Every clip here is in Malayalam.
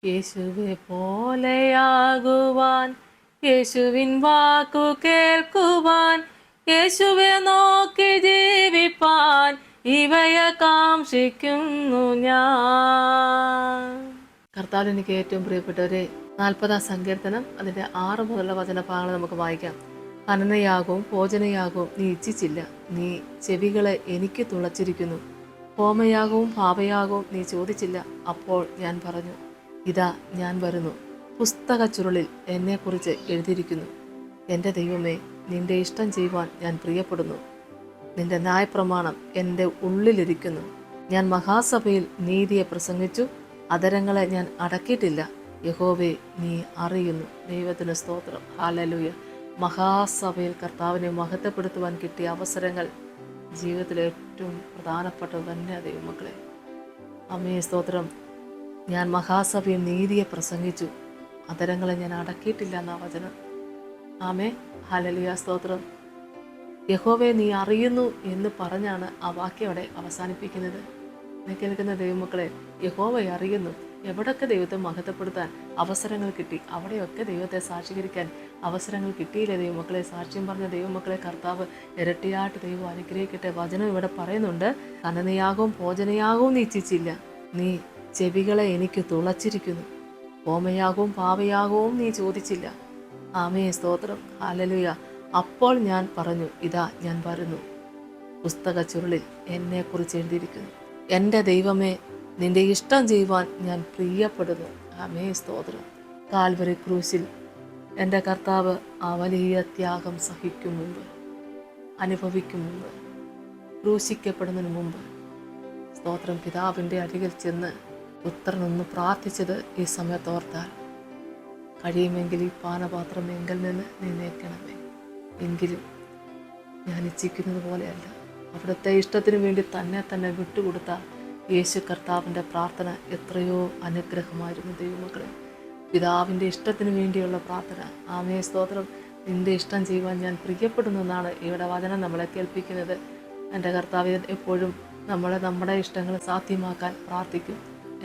യേശുവെ പോലെയാകുവാൻ, യേശുവിൻ വാക്കു കേൾക്കുവാൻ, യേശുവെ നോക്കി ജീവിപ്പാൻ ഇവയെ കാംക്ഷിക്കുന്നു ഞാൻ. കർത്താവിൽ എനിക്ക് ഏറ്റവും പ്രിയപ്പെട്ടവരെ, 40-ാം സങ്കീർത്തനം അതിൻ്റെ 6 മുതലുള്ള വചനഭാഗങ്ങൾ നമുക്ക് വായിക്കാം. ഹനനയാകവും ഭോജനയാകവും നീ ഇച്ഛിച്ചില്ല, നീ ചെവികളെ എനിക്ക് തുളച്ചിരിക്കുന്നു. ഹോമയാകവും പാപയാകവും നീ ചോദിച്ചില്ല, അപ്പോൾ ഞാൻ പറഞ്ഞു, ഇതാ ഞാൻ വരുന്നു. പുസ്തക ചുരുളിൽ എന്നെക്കുറിച്ച് എഴുതിയിരിക്കുന്നു. എൻ്റെ ദൈവമേ, നിന്റെ ഇഷ്ടം ചെയ്യുവാൻ ഞാൻ പ്രിയപ്പെടുന്നു. നിന്റെ ന്യായപ്രമാണം എൻ്റെ ഉള്ളിലിരിക്കുന്നു. ഞാൻ മഹാസഭയിൽ നീതിയെ പ്രസംഗിച്ചു, അധരങ്ങളെ ഞാൻ അടക്കിയിട്ടില്ല. യഹോവേ, നീ അറിയുന്നു. ദൈവത്തിന് സ്തോത്രം. ഹല്ലേലൂയ. മഹാസഭയിൽ കർത്താവിനെ മഹത്വപ്പെടുത്തുവാൻ കിട്ടിയ അവസരങ്ങൾ ജീവിതത്തിലെ ഏറ്റവും പ്രധാനപ്പെട്ടത് തന്നെ ദൈവമക്കളെ. അമ്മേ സ്തോത്രം. ഞാൻ മഹാസഭയിൽ നീതിയെ പ്രസംഗിച്ചു, അധരങ്ങളെ ഞാൻ അടക്കിയിട്ടില്ല എന്ന വചനം. ആമേ. ഹല്ലേലൂയ. സ്തോത്രം. യഹോവേ, നീ അറിയുന്നു എന്ന് പറഞ്ഞാണ് ആ വാക്യം അവിടെ അവസാനിപ്പിക്കുന്നത്. കേൾക്കുന്ന ദൈവമക്കളെ, യഹോവ അറിയുന്നു. എവിടൊക്കെ ദൈവത്തെ മഹത്വപ്പെടുത്താൻ അവസരങ്ങൾ കിട്ടി, അവിടെയൊക്കെ ദൈവത്തെ സാക്ഷീകരിക്കാൻ അവസരങ്ങൾ കിട്ടിയില്ലേ ദൈവമക്കളെ? സാക്ഷ്യം പറഞ്ഞ ദൈവമക്കളെ കർത്താവ് ഇരട്ടിയായിട്ട് ദൈവം അനുഗ്രഹിക്കട്ടെ. വചനം ഇവിടെ പറയുന്നുണ്ട്, ഹനനയാകവും ഭോജനയാകവും നീ ഇച്ഛിച്ചില്ല, നീ ചെവികളെ എനിക്ക് തുളച്ചിരിക്കുന്നു. ഹോമയാകവും പാപയാകവും നീ ചോദിച്ചില്ല. ആമേ സ്തോത്രം. ഹല്ലേലൂയ. അപ്പോൾ ഞാൻ പറഞ്ഞു, ഇതാ ഞാൻ വരുന്നു. പുസ്തക ചുരുളിൽ എന്നെക്കുറിച്ച് എഴുതിയിരിക്കുന്നു. എൻ്റെ ദൈവമേ, നിന്റെ ഇഷ്ടം ചെയ്യുവാൻ ഞാൻ പ്രിയപ്പെടുന്നു. ആമേ സ്തോത്രം. കാൽവരി ക്രൂശിൽ എൻ്റെ കർത്താവ് ആ വലിയ ത്യാഗം സഹിക്കും മുമ്പ്, അനുഭവിക്കും മുമ്പ്, ക്രൂശിക്കപ്പെടുന്നതിന് മുമ്പ് സ്തോത്രം പിതാവിൻ്റെ അരികിൽ ചെന്ന് പുത്രനൊന്ന് പ്രാർത്ഥിച്ചത് ഈ സമയത്തോർത്താൽ, കഴിയുമെങ്കിൽ ഈ പാനപാത്രം എങ്കിൽ നിന്ന് നീക്കണമേ, എങ്കിലും ഞാൻ ഇച്ഛിക്കുന്നത് പോലെയല്ല. അവിടുത്തെ ഇഷ്ടത്തിന് വേണ്ടി തന്നെ വിട്ടുകൊടുത്ത യേശു കർത്താവിൻ്റെ പ്രാർത്ഥന എത്രയോ അനുഗ്രഹമായിരുന്നു ദൈവമക്കളെ. പിതാവിൻ്റെ ഇഷ്ടത്തിന് വേണ്ടിയുള്ള പ്രാർത്ഥന. ആമേ സ്തോത്രം. നിൻ്റെ ഇഷ്ടം ചെയ്യുവാൻ ഞാൻ പ്രിയപ്പെടുന്നു എന്നാണ് ഇവിടെ വചനം നമ്മളെ കേൾപ്പിക്കുന്നത്. എൻ്റെ കർത്താവ് എപ്പോഴും നമ്മുടെ ഇഷ്ടങ്ങൾ സാധ്യമാക്കാൻ പ്രാർത്ഥിക്കും.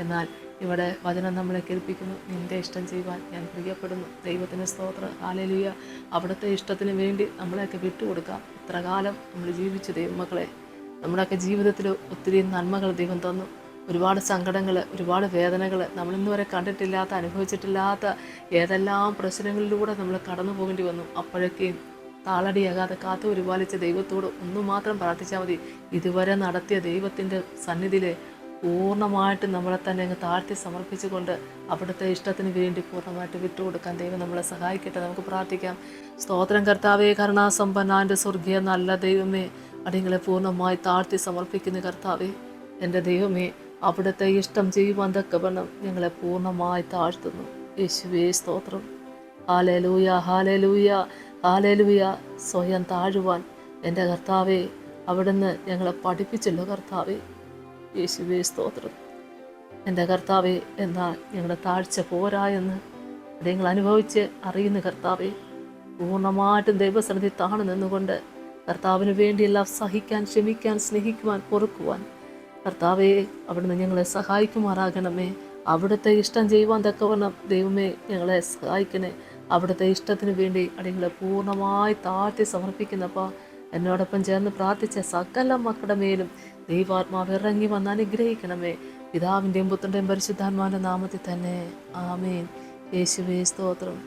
എന്നാൽ ഇവിടെ വചനം നമ്മളെ കേൾപ്പിക്കുന്നു, നിൻ്റെ ഇഷ്ടം ചെയ്യുവാൻ ഞാൻ പ്രിയപ്പെടുന്നു. ദൈവത്തിന് സ്തോത്രം. ഹല്ലേലൂയ. അവിടുത്തെ ഇഷ്ടത്തിന് വേണ്ടി നമ്മളെയൊക്കെ വിട്ടുകൊടുക്കാം. ഇത്ര കാലം നമ്മൾ ജീവിച്ചു ദൈവമക്കളെ. നമ്മുടെയൊക്കെ ജീവിതത്തിൽ ഒത്തിരി നന്മകൾ ദൈവം തന്നു. ഒരുപാട് സങ്കടങ്ങൾ, ഒരുപാട് വേദനകൾ, നമ്മളിന്ന് വരെ കണ്ടിട്ടില്ലാത്ത, അനുഭവിച്ചിട്ടില്ലാത്ത ഏതെല്ലാം പ്രശ്നങ്ങളിലൂടെ നമ്മൾ കടന്നു പോകേണ്ടി വന്നു. അപ്പോഴൊക്കെയും താളടിയാകാതെ കാത്തു പരിപാലിച്ച ദൈവത്തോട് ഒന്നു മാത്രം പ്രാർത്ഥിച്ചാൽ മതി. ഇതുവരെ നടത്തിയ ദൈവത്തിൻ്റെ സന്നിധിയിൽ പൂർണ്ണമായിട്ട് നമ്മളെ തന്നെ അങ്ങ് താഴ്ത്തി സമർപ്പിച്ചുകൊണ്ട് അവിടുത്തെ ഇഷ്ടത്തിന് വേണ്ടി പൂർണ്ണമായിട്ട് വിട്ടുകൊടുക്കാൻ ദൈവം നമ്മളെ സഹായിക്കട്ടെ. നമുക്ക് പ്രാർത്ഥിക്കാം. സ്തോത്രം കർത്താവേ, കരുണാസമ്പന്നന്റെ സ്വർഗീയ നല്ല ദൈവമേ, അടിയങ്ങളെ പൂർണ്ണമായി താഴ്ത്തി സമർപ്പിക്കുന്ന കർത്താവേ, എൻ്റെ ദൈവമേ, അവിടുത്തെ ഇഷ്ടം ചെയ്യുവാൻ തക്കവണ്ണം ഞങ്ങളെ പൂർണ്ണമായി താഴ്ത്തുന്നു. യേശുവേ സ്തോത്രം. Hallelujah, hallelujah, hallelujah. സ്വയം താഴുവാൻ എൻ്റെ കർത്താവേ അവിടുന്ന് ഞങ്ങളെ പഠിപ്പിച്ചല്ലോ കർത്താവേ. യേശുവേ സ്തോത്രം. എൻ്റെ കർത്താവേ, എന്നാൽ ഞങ്ങളുടെ താഴ്ച പോരാ എന്ന് നിങ്ങൾ അനുഭവിച്ച് അറിയുന്ന കർത്താവേ, പൂർണ്ണമായിട്ടും ദൈവസന്നിധി താണു നിന്നുകൊണ്ട് കർത്താവിന് വേണ്ടിയെല്ലാം സഹിക്കാൻ, ക്ഷമിക്കാൻ, സ്നേഹിക്കുവാൻ, പൊറുക്കുവാൻ കർത്താവേ അവിടുന്ന് ഞങ്ങളെ സഹായിക്കുമാറാകണമേ. അവിടുത്തെ ഇഷ്ടം ചെയ്യുവാൻ തക്കവണ്ണം ദൈവമേ ഞങ്ങളെ സഹായിക്കണേ. അവിടുത്തെ ഇഷ്ടത്തിന് വേണ്ടി അടിയങ്ങളെ പൂർണ്ണമായി താഴ്ത്തി സമർപ്പിക്കുന്നപ്പോൾ എന്നോടൊപ്പം ചേർന്ന് പ്രാർത്ഥിച്ച സകല മക്കളുടെ മേലും ദൈവാത്മാവ് ഇറങ്ങി വന്ന് അനുഗ്രഹിക്കണമേ. പിതാവിൻ്റെയും പുത്രൻ്റെയും പരിശുദ്ധാത്മാവിൻ്റെ നാമത്തിൽ തന്നെ. ആമേൻ. യേശുവേ സ്തോത്രം.